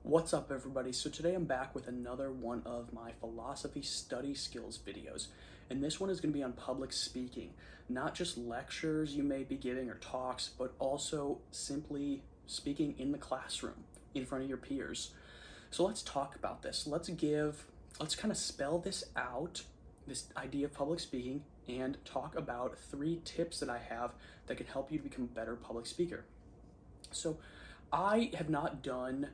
What's up, everybody? So today I'm back with another one of my philosophy study skills videos, and this one is going to be on public speaking. Not just lectures you may be giving or talks, but also simply speaking in the classroom in front of your peers. So let's talk about this. Let's kind of spell this out, this idea of public speaking, and talk about 3 tips that I have that can help you to become a better public speaker. So I had not done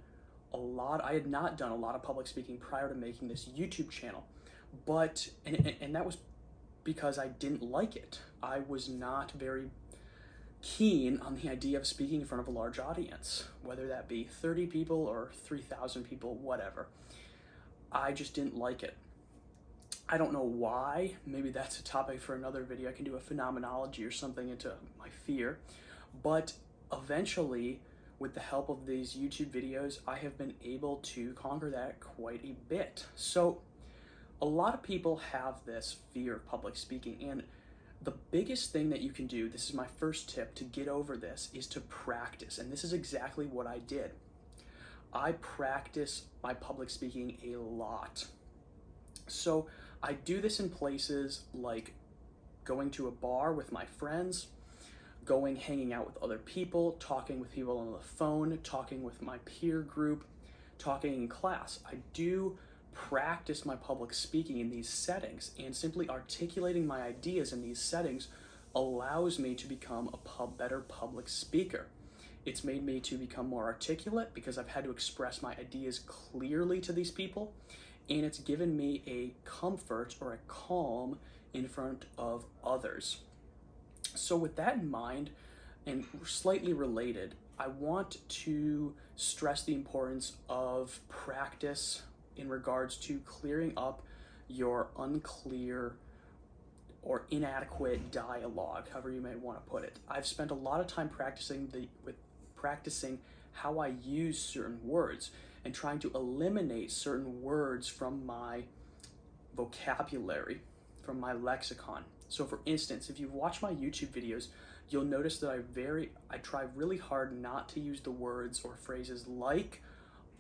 a lot of public speaking prior to making this YouTube channel, but and that was because I didn't like it. I was not very keen on the idea of speaking in front of a large audience, whether that be 30 people or 3,000 people, whatever. I just didn't like it. I don't know why. Maybe that's a topic for another video. I can do a phenomenology or something into my fear. But eventually, with the help of these YouTube videos, I have been able to conquer that quite a bit. So a lot of people have this fear of public speaking, and the biggest thing that you can do, this is my first tip to get over this, is to practice. And this is exactly what I did. I practice my public speaking a lot. So I do this in places like going to a bar with my friends, hanging out with other people, talking with people on the phone, talking with my peer group, talking in class. I do practice my public speaking in these settings, and simply articulating my ideas in these settings allows me to become a better public speaker. It's made me to become more articulate because I've had to express my ideas clearly to these people, and it's given me a comfort or a calm in front of others. So with that in mind, and slightly related, I want to stress the importance of practice in regards to clearing up your unclear or inadequate dialogue, however you may want to put it. I've spent a lot of time practicing how I use certain words and trying to eliminate certain words from my vocabulary, from my lexicon. So for instance, if you've watched my YouTube videos, you'll notice that I try really hard not to use the words or phrases like,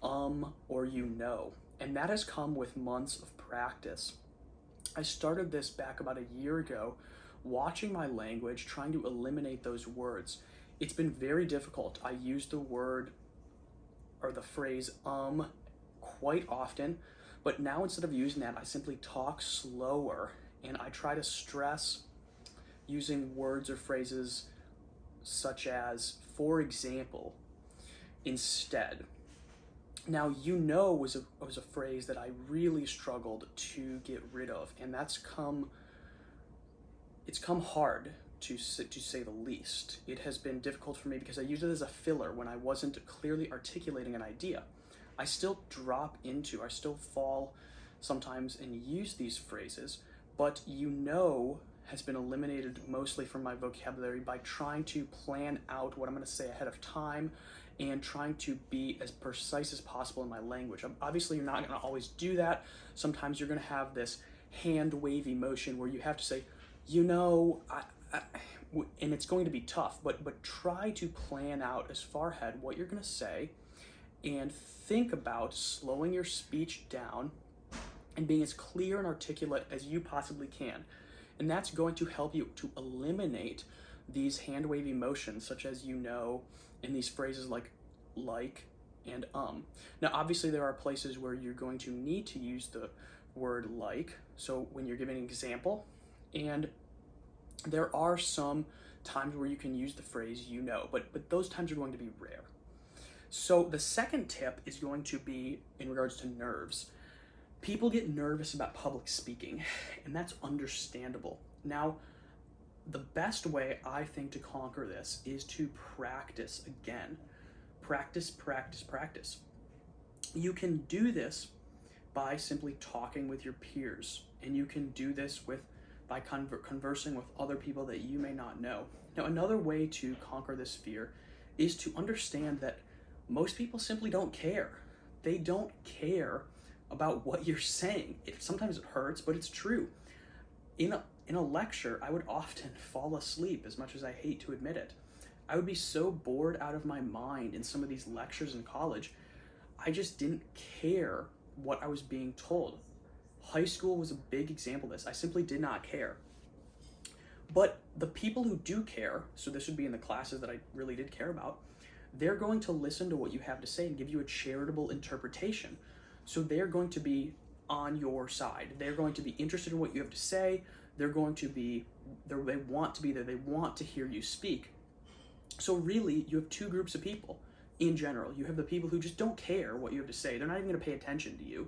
or you know. And that has come with months of practice. I started this back about a year ago, watching my language, trying to eliminate those words. It's been very difficult. I use the word or the phrase quite often, but now instead of using that, I simply talk slower, and I try to stress using words or phrases such as, for example, instead. Now, you know was a phrase that I really struggled to get rid of, and it's come hard to say the least. It has been difficult for me because I used it as a filler when I wasn't clearly articulating an idea. I still fall sometimes and use these phrases, but you know has been eliminated mostly from my vocabulary by trying to plan out what I'm going to say ahead of time and trying to be as precise as possible in my language. Obviously, you're not going to always do that. Sometimes you're going to have this hand wavy motion where you have to say, you know, and it's going to be tough, but try to plan out as far ahead what you're going to say and think about slowing your speech down and being as clear and articulate as you possibly can. And that's going to help you to eliminate these hand wavy motions such as you know, and these phrases like and Now obviously there are places where you're going to need to use the word like, so when you're giving an example, and there are some times where you can use the phrase you know, but those times are going to be rare. So the second tip is going to be in regards to nerves. People get nervous about public speaking, and that's understandable. Now, the best way I think to conquer this is to practice again. Practice, practice, practice. You can do this by simply talking with your peers, and you can do this by conversing with other people that you may not know. Now, another way to conquer this fear is to understand that most people simply don't care. They don't care about what you're saying. Sometimes it hurts, but it's true. In a lecture, I would often fall asleep, as much as I hate to admit it. I would be so bored out of my mind in some of these lectures in college. I just didn't care what I was being told. High school was a big example of this. I simply did not care. But the people who do care, so this would be in the classes that I really did care about, they're going to listen to what you have to say and give you a charitable interpretation. So they're going to be on your side. They're going to be interested in what you have to say. They're going to be, they want to be there. They want to hear you speak. So really, you have two groups of people in general. You have the people who just don't care what you have to say. They're not even going to pay attention to you.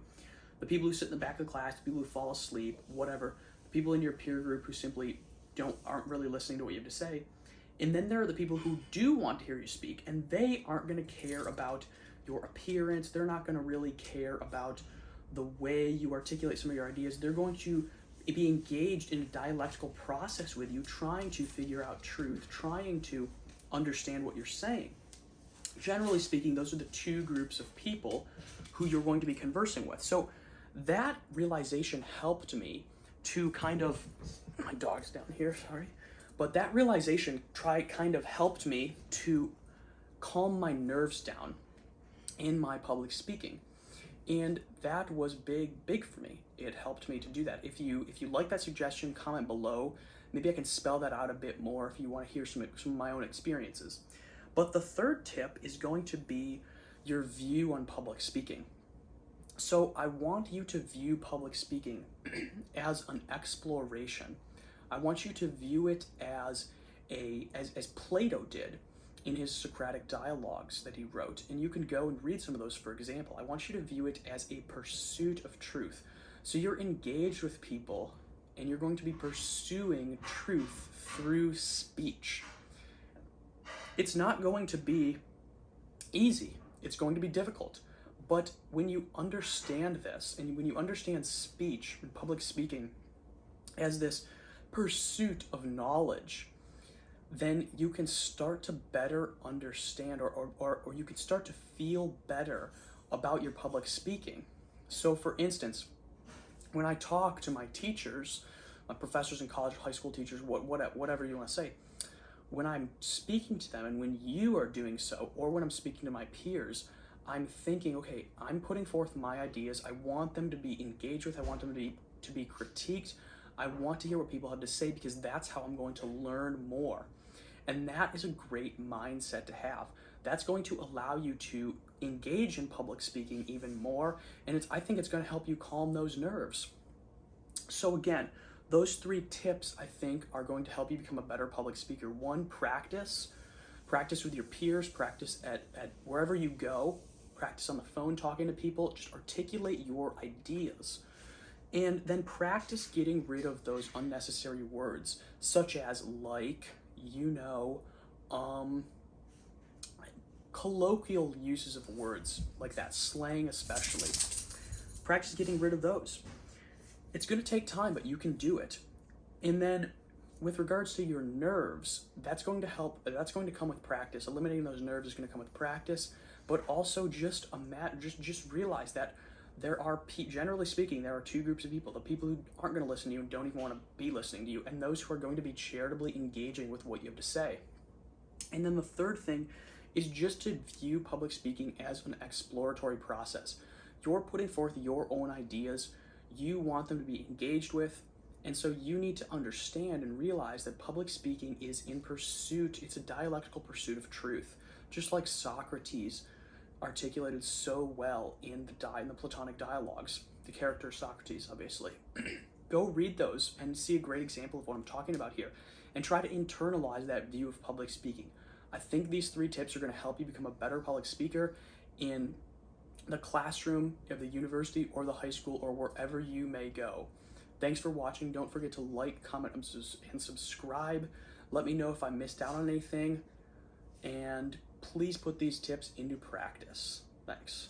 The people who sit in the back of the class, the people who fall asleep, whatever. The people in your peer group who simply aren't really listening to what you have to say. And then there are the people who do want to hear you speak, and they aren't going to care about your appearance. They're not going to really care about the way you articulate some of your ideas. They're going to be engaged in a dialectical process with you, trying to figure out truth, trying to understand what you're saying. Generally speaking, those are the two groups of people who you're going to be conversing with. So that realization helped me to kind of, my dog's down here, sorry. But that realization kind of helped me to calm my nerves down in my public speaking. And that was big for me. It helped me to do that. If you like that suggestion, comment below. Maybe I can spell that out a bit more if you want to hear some of my own experiences. But the third tip is going to be your view on public speaking. So I want you to view public speaking as an exploration. I want you to view it as Plato did in his Socratic dialogues that he wrote. And you can go and read some of those, for example. I want you to view it as a pursuit of truth. So you're engaged with people and you're going to be pursuing truth through speech. It's not going to be easy. It's going to be difficult. But when you understand this, and when you understand speech and public speaking as this pursuit of knowledge, then you can start to better understand or you can start to feel better about your public speaking. So for instance, when I talk to my teachers, my professors in college, high school teachers, whatever you want to say, when I'm speaking to them and when you are doing so, or when I'm speaking to my peers, I'm thinking, okay, I'm putting forth my ideas. I want them to be engaged with. I want them to be critiqued. I want to hear what people have to say because that's how I'm going to learn more. And that is a great mindset to have. That's going to allow you to engage in public speaking even more. And I think it's going to help you calm those nerves. So again, those 3 tips I think are going to help you become a better public speaker. 1, practice. Practice with your peers, practice at wherever you go, practice on the phone talking to people, just articulate your ideas. And then practice getting rid of those unnecessary words, such as like, colloquial uses of words like that, slang especially. Practice getting rid of those. It's going to take time, but you can do it. And then with regards to your nerves, that's going to come with practice. Eliminating those nerves is going to come with practice, but also just realize that generally speaking, there are 2 groups of people: the people who aren't going to listen to you and don't even want to be listening to you, and those who are going to be charitably engaging with what you have to say. And then the third thing is just to view public speaking as an exploratory process. You're putting forth your own ideas. You want them to be engaged with. And so you need to understand and realize that public speaking is it's a dialectical pursuit of truth. Just like Socrates articulated so well in the Platonic dialogues, the character Socrates, obviously. Go read those and see a great example of what I'm talking about here, and try to internalize that view of public speaking. I think these 3 tips are going to help you become a better public speaker in the classroom of the university or the high school or wherever you may go. Thanks for watching. Don't forget to like, comment, and subscribe. Let me know if I missed out on anything. And please put these tips into practice. Thanks.